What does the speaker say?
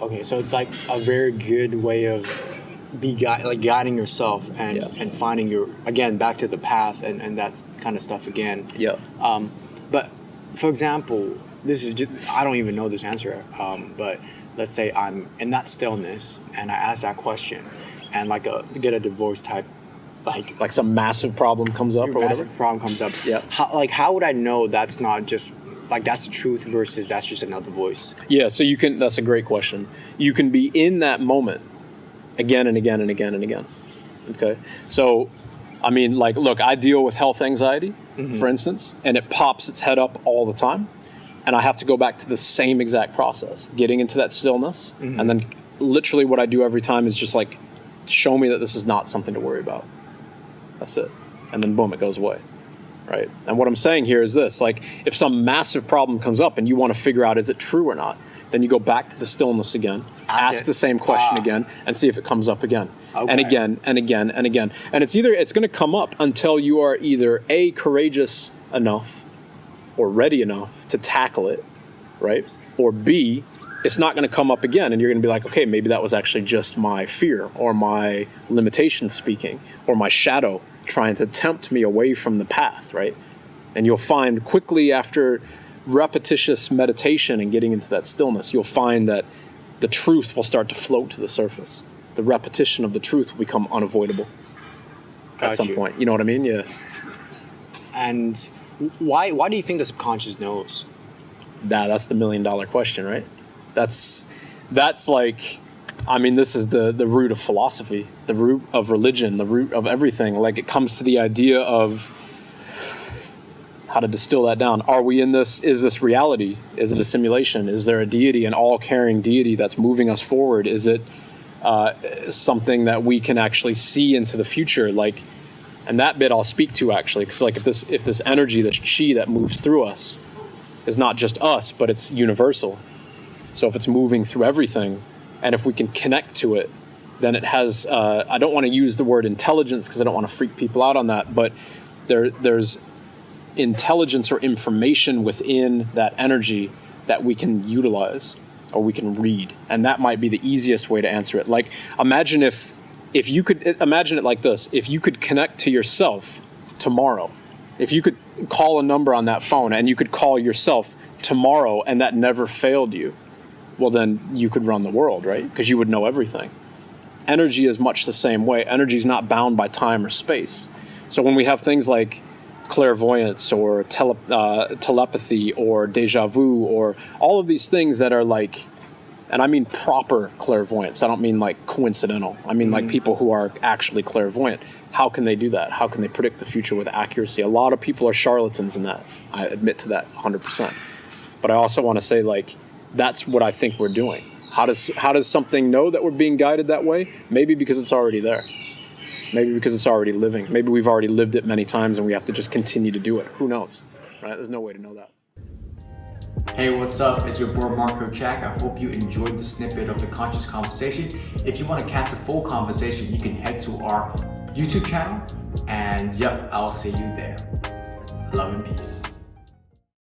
Okay, so it's like a very good way of guiding yourself and finding your, again, back to the path and that kind of stuff again. Yeah. But for example, this is just, I don't even know this answer, but let's say I'm in that stillness and I ask that question and get a divorce type, like some massive problem comes up or whatever? Massive problem comes up. Yeah. How would I know that's not just, that's the truth versus that's just another voice? Yeah, so that's a great question. You can be in that moment again and again and again and again. Okay? So, I mean, look, I deal with health anxiety, for instance, and it pops its head up all the time. And I have to go back to the same exact process, getting into that stillness. And then literally what I do every time is just show me that this is not something to worry about. That's it. And then boom, it goes away. Right? And what I'm saying here is this, if some massive problem comes up and you want to figure out is it true or not, then you go back to the stillness again, ask the same question again, and see if it comes up again. Okay. And again, and again, and again. And it's going to come up until you are either A, courageous enough or ready enough to tackle it, right? Or B, it's not going to come up again, and you're going to be like, okay, maybe that was actually just my fear or my limitation speaking or my shadow trying to tempt me away from the path, right? And you'll find quickly after repetitious meditation and getting into that stillness, you'll find that the truth will start to float to the surface. The repetition of the truth will become unavoidable at some point. You know what I mean? Yeah. And why do you think the subconscious knows? That's the $1 million question, right? That's this is the root of philosophy, the root of religion, the root of everything. It comes to the idea of how to distill that down. Are we in this? Is this reality? Is it a simulation? Is there a deity, an all-caring deity that's moving us forward? Is it something that we can actually see into the future? And that bit I'll speak to actually, because if this energy, this chi that moves through us is not just us, but it's universal. So if it's moving through everything, and if we can connect to it, then it has, I don't want to use the word intelligence because I don't want to freak people out on that, but there's intelligence or information within that energy that we can utilize or we can read. And that might be the easiest way to answer it. Imagine if you could, imagine it like this, if you could connect to yourself tomorrow, if you could call a number on that phone and you could call yourself tomorrow and that never failed you, well then you could run the world, right? Because you would know everything. Energy is much the same way. Energy is not bound by time or space. So when we have things like clairvoyance or telepathy or deja vu or all of these things that are and I mean proper clairvoyance. I don't mean coincidental. I mean people who are actually clairvoyant. How can they do that? How can they predict the future with accuracy? A lot of people are charlatans in that. I admit to that 100%. But I also want to say that's what I think we're doing. How does something know that we're being guided that way? Maybe because it's already there. Maybe because it's already living. Maybe we've already lived it many times and we have to just continue to do it. Who knows? Right? There's no way to know that. Hey, what's up? It's your boy Marco Chak. I hope you enjoyed the snippet of the conscious conversation. If you want to catch a full conversation, you can head to our YouTube channel. And yep, I'll see you there. Love and peace.